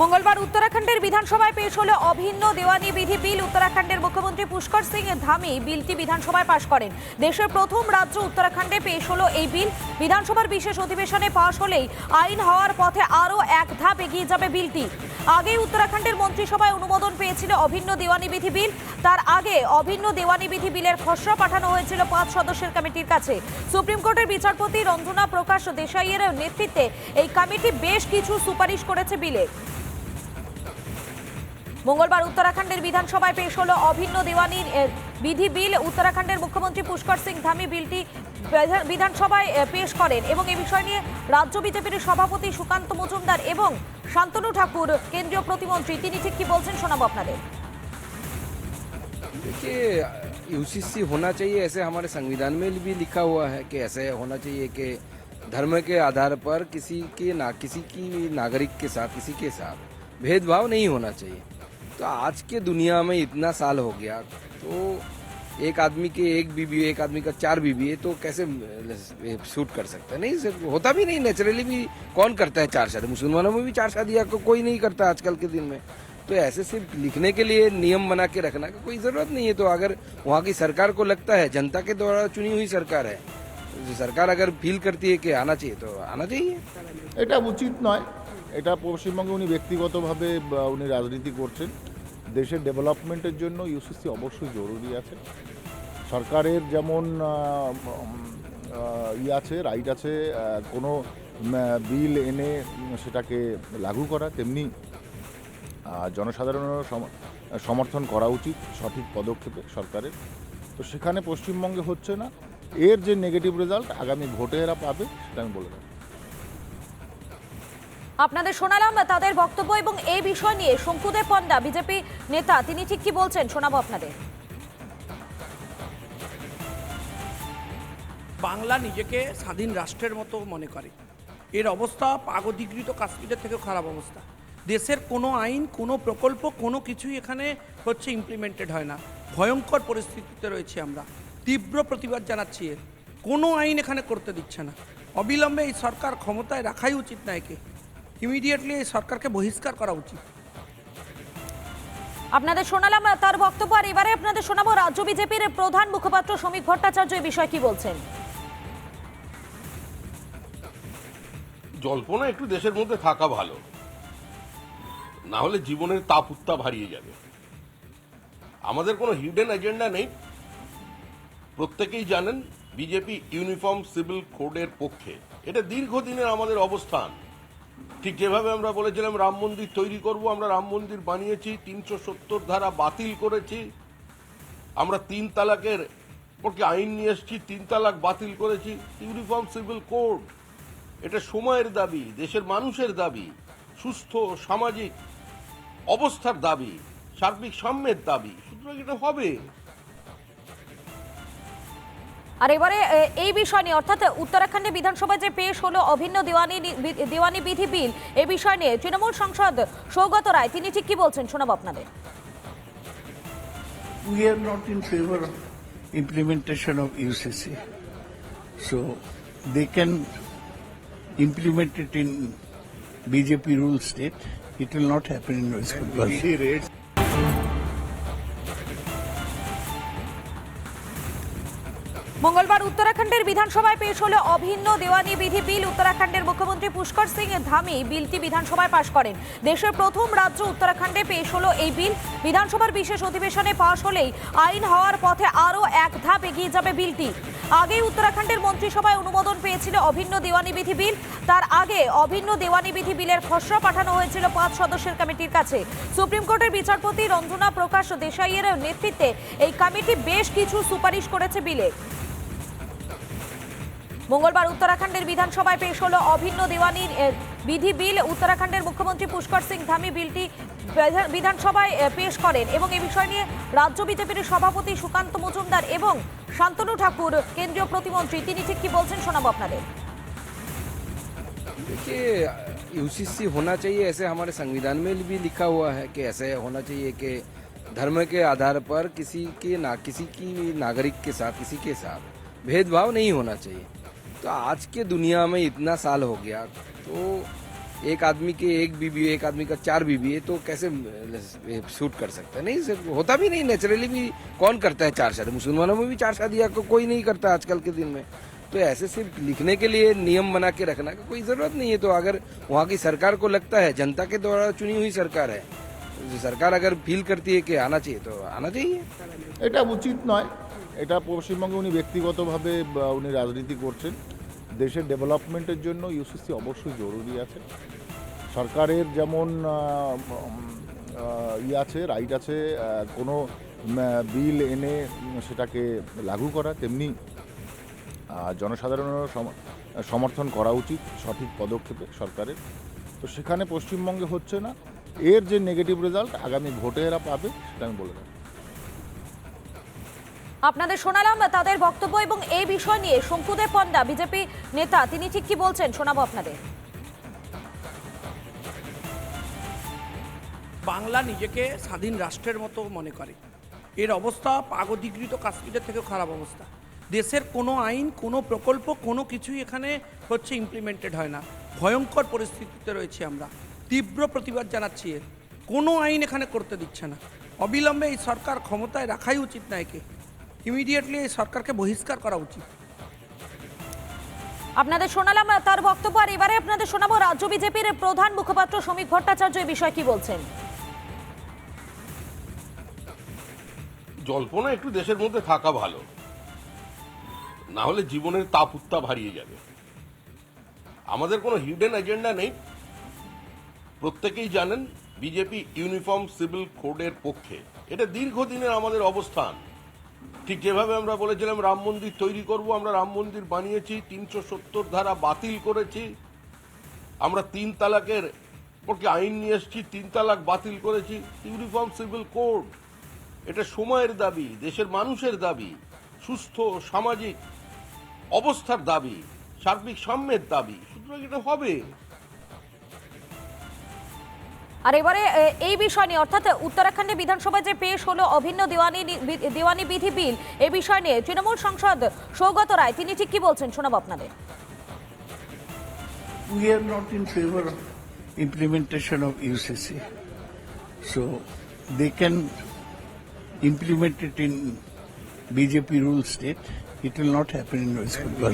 মঙ্গলবার উত্তরাখণ্ডের বিধানসভায় পেশ হলো অভিন্ন দেওয়ানি বিধি বিল। উত্তরাখণ্ডের মুখ্যমন্ত্রী পুষ্কর সিং ধামি বিলটি বিধানসভায় পাশ করেন। দেশের প্রথম রাজ্য উত্তরাখণ্ডে পেশ হলো এই বিল। বিধানসভার বিশেষ অধিবেশনে পাশ হলেই আইন হওয়ার পথে আরও এক ধাপ এগিয়ে যাবে বিলটি। আগেই উত্তরাখণ্ডের মন্ত্রিসভায় অনুমোদন পেয়েছিল অভিন্ন দেওয়ানি বিধি বিল। তার আগে অভিন্ন দেওয়ানি বিধি বিলের খসড়া পাঠানো হয়েছিল 5 সদস্যের কমিটির কাছে। সুপ্রিম কোর্টের বিচারপতি রঞ্জনা প্রকাশ দেশাইয়ের নেতৃত্বে এই কমিটি বেশ কিছু সুপারিশ করেছে বিলে। মঙ্গলবার উত্তরাখণ্ডের বিধানসভায় পেশ হলো অভিন্ন দেওয়ানি বিধি বিল। উত্তরাখণ্ডের মুখ্যমন্ত্রী পুষ্কর সিং ধামি বিলটি বিধানসভায় পেশ করেন এবং এই বিষয় নিয়ে রাজ্য বিজেপির সভাপতি সুকান্ত মজুমদার এবং শান্তনু ঠাকুর কেন্দ্রীয় প্রতিমন্ত্রী তিনি ঠিক কি বলছেন শোনাবো আপনাদের। देखिए यूसीसी होना चाहिए, ऐसे हमारे संविधान में भी लिखा हुआ है कि ऐसे होना चाहिए कि धर्म के आधार पर किसी की नागरिक के साथ किसी के साथ भेदभाव नहीं होना चाहिए। तो आज के दुनिया में इतना साल हो गया तो एक आदमी के एक बीबी एक आदमी का 4 बीबी है तो कैसे शूट कर सकता है? नहीं, सिर्फ होता भी नहीं, नेचुरली भी कौन करता है 4 शादी? मुसलमानों में भी 4 शादियाँ कोई नहीं करता आजकल के दिन में। तो ऐसे सिर्फ लिखने के लिए नियम बना के रखना की कोई जरूरत नहीं है। तो अगर वहाँ की सरकार को लगता है, जनता के द्वारा चुनी हुई सरकार है, सरकार अगर फील करती है कि आना चाहिए तो आना चाहिए। এটা উচিত নয়। এটা পশ্চিমবঙ্গে উনি ব্যক্তিগতভাবে উনি রাজনীতি করছেন। দেশের ডেভেলপমেন্টের জন্য ইউসিসি অবশ্যই জরুরি আছে। সরকারের যেমন আছে, রাইট আছে কোনো বিল এনে সেটাকে লাগু করা, তেমনি জনসাধারণের সমর্থন করা উচিত সঠিক পদক্ষেপে সরকারের। তো সেখানে পশ্চিমবঙ্গে হচ্ছে না। এর যে নেগেটিভ রেজাল্ট আগামী ভোটে এরা পাবে সেটা আমি বলে দেবো। আপনাদের শোনালাম তাদের বক্তব্য এবং এই বিষয় নিয়ে শঙ্কুদেব পণ্ডা বিজেপি নেতা তিনি ঠিক কি বলছেন শোনাবো আপনাদের। বাংলা নিজেকে স্বাধীন রাষ্ট্রের মতো মনে করে। এর অবস্থা পাগদিগৃত কাশ্মীরের থেকেও খারাপ অবস্থা। দেশের কোনো আইন, কোনো প্রকল্প, কোনো কিছুই এখানে ইমপ্লিমেন্টেড হয় না। ভয়ঙ্কর পরিস্থিতিতে রয়েছে আমরা। তীব্র প্রতিবাদ জানাচ্ছি। এর কোনো আইন এখানে করতে দিচ্ছে না। অবিলম্বে এই সরকার ক্ষমতায় রাখাই উচিত না। একে ইমিডিয়েটলি এই সরকারকে বহিষ্কার করা উচিত। আপনাদের শোনালাম তার বক্তব্য। আর এবারে আপনাদের শোনাবো রাজ্য বিজেপির প্রধান মুখপাত্র শ্রমিক ভট্টাচার্য এই বিষয়ে কি বলছেন। জল্পনা একটু দেশের মধ্যে থাকা ভালো, না হলে জীবনের তাপ উত্তাপ হারিয়ে যাবে। আমাদের কোনো হিডেন এজেন্ডা নেই। প্রত্যেকেই জানেন বিজেপি ইউনিফর্ম সিভিল কোডের পক্ষে। এটা দীর্ঘদিনের আমাদের অবস্থান। ঠিক যেভাবে আমরা বলেছিলাম রাম মন্দির তৈরি করব, আমরা রাম মন্দির বানিয়েছি। 370 ধারা বাতিল করেছি। আমরা 3 তালাকের পক্ষে আইন নিয়ে এসেছি, 3 তালাক বাতিল করেছি। ইউনিফর্ম সিভিল কোড এটা সময়ের দাবি, দেশের মানুষের দাবি, সুস্থ সামাজিক অবস্থার দাবি, সার্বিক সাম্যের দাবি। সুতরাং এটা হবে। আর এবারে এই বিষয় নিয়ে অর্থাৎ উত্তরাখণ্ডে বিধানসভায় যে পেশ হলো অভিন্ন দেওয়ানি বিধি বিল এই বিষয় নিয়ে তৃণমূল সাংসদ সৌগত রায় তিনি ঠিক কি বলছেন শোনাবো আপনাদের। We are not in favor of implementation of UCC. So they can implement it in BJP rule state. It will not happen in West Bengal. মঙ্গলবার উত্তরাখণ্ডের বিধানসভায় পেশ হলো অভিন্ন দেওয়ানি বিধি বিল। উত্তরাখণ্ডের মুখ্যমন্ত্রী পুষ্কর সিং ধামি বিলটি বিধানসভায় পাশ করেন। দেশের প্রথম রাজ্য উত্তরাখণ্ডে পেশ হলো এই বিল। বিধানসভার বিশেষ অধিবেশনে পাশ হলেই আইন হওয়ার পথে আরও এক ধাপ এগিয়ে যাবে বিলটি। আগেই উত্তরাখণ্ডের মন্ত্রিসভায় অনুমোদন পেয়েছিল অভিন্ন দেওয়ানি বিধি বিল। তার আগে অভিন্ন দেওয়ানি বিধি বিলের খসড়া পাঠানো হয়েছিল 5 সদস্যের কমিটির কাছে। সুপ্রিম কোর্টের বিচারপতি রঞ্জনা প্রকাশ দেশাইয়ের নেতৃত্বে এই কমিটি বেশ কিছু সুপারিশ করেছে বিলে। মঙ্গলবার উত্তরাখণ্ডের বিধানসভায় পেশ হলো অভিন্ন দেওয়ানি বিধি বিল। উত্তরাখণ্ডের মুখ্যমন্ত্রী পুষ্কর সিং ধামি বিলটি বিধানসভায় পেশ করেন এবং এই বিষয় নিয়ে রাজ্য বিজেপির সভাপতি সুকান্ত মজুমদার এবং শান্তনু ঠাকুর কেন্দ্রীয় প্রতিমন্ত্রী তিনি ঠিক কি বলছেন শোনাবো আপনাদের। देखिए यूसीसी होना चाहिए, ऐसे हमारे संविधान में भी लिखा हुआ है कि ऐसे होना चाहिए कि धर्म के आधार पर किसी की नागरिक के साथ किसी के साथ भेदभाव नहीं होना चाहिए। तो आज के दुनिया में इतना साल हो गया तो एक आदमी के एक बीबी है, एक आदमी का 4 बीबी है, तो कैसे शूट कर सकता है? नहीं सर, होता भी नहीं, नेचुरली भी कौन करता है 4 शादी? मुसलमानों में भी 4 शादियां कोई नहीं करता आजकल के दिन में। तो ऐसे सिर्फ लिखने के लिए नियम बना के रखना का कोई जरूरत नहीं है। तो अगर वहाँ की सरकार को लगता है, जनता के द्वारा चुनी हुई सरकार है, जो सरकार अगर फील करती है कि आना चाहिए तो आना चाहिए। এটা উচিত নয়। এটা পশ্চিমবঙ্গে উনি ব্যক্তিগতভাবে উনি রাজনীতি করছেন। দেশের ডেভেলপমেন্টের জন্য ইউসিসি অবশ্যই জরুরি আছে। সরকারের যেমন আছে, রাইট আছে কোনো বিল এনে সেটাকে লাগু করা, তেমনি জনসাধারণের সমর্থন করা উচিত সঠিক পদক্ষেপে সরকারের। তো সেখানে পশ্চিমবঙ্গে হচ্ছে না। এর যে নেগেটিভ রেজাল্ট আগামী ভোটে এরা পাবে সেটা আমি বলে দেবো। আপনাদের শোনালাম তাদের বক্তব্য এবং এই বিষয় নিয়ে শঙ্কুদেব পণ্ডা বিজেপি নেতা তিনি ঠিক কি বলছেন শোনাবো আপনাদের। বাংলা নিজেকে স্বাধীন রাষ্ট্রের মতো মনে করে। এর অবস্থা পাগদিগৃত কাশ্মীরের থেকেও খারাপ অবস্থা। দেশের কোনো আইন, কোনো প্রকল্প, কোনো কিছুই এখানে হচ্ছে ইমপ্লিমেন্টেড হয় না। ভয়ঙ্কর পরিস্থিতিতে রয়েছে আমরা। তীব্র প্রতিবাদ জানাচ্ছি। এর কোনো আইন এখানে করতে দিচ্ছে না। অবিলম্বে এই সরকার ক্ষমতায় রাখাই উচিত না। একে ইমিডিয়েটলি এই সরকারকে বহিষ্কার করা উচিত। আপনাদের শোনালাম তার বক্তব্য। আর এবারে আপনাদের শোনাবো রাজ্য বিজেপির প্রধান মুখপাত্র শ্রমিক ভট্টাচার্য এই বিষয়ে কি বলছেন। জল্পনা একটু দেশের মধ্যে থাকা ভালো, না হলে জীবনের তাপ উত্তাপ হারিয়ে যাবে। আমাদের কোনো হিডেন এজেন্ডা নেই। প্রত্যেকেই জানেন বিজেপি ইউনিফর্ম সিভিল কোডের পক্ষে। এটা দীর্ঘদিনের আমাদের অবস্থান। ঠিক যেভাবে আমরা বলেছিলাম রাম মন্দির তৈরি করব, আমরা রাম মন্দির বানিয়েছি, 370 ধারা বাতিল করেছি, আমরা 3 তালাকের পক্ষে আইন নিয়ে এসেছি, 3 তালাক বাতিল করেছি। ইউনিফর্ম সিভিল কোড এটা সময়ের দাবি, দেশের মানুষের দাবি, সুস্থ সামাজিক অবস্থার দাবি, সার্বিক সাম্যের দাবি। সুতরাং এটা হবে। আর এবারে এই বিষয় নিয়ে অর্থাৎ উত্তরাখণ্ডে বিধানসভায় যে পেশ হলো অভিন্ন দেওয়ানি বিধি বিল, এই বিষয় নিয়ে তৃণমূল সাংসদ সৌগত রায় তিনি ঠিক কি বলছেন শোনাবো আপনাদের। We are not in favor of implementation of UCC. So they can implement it in BJP rule state. It will not happen in West Bengal.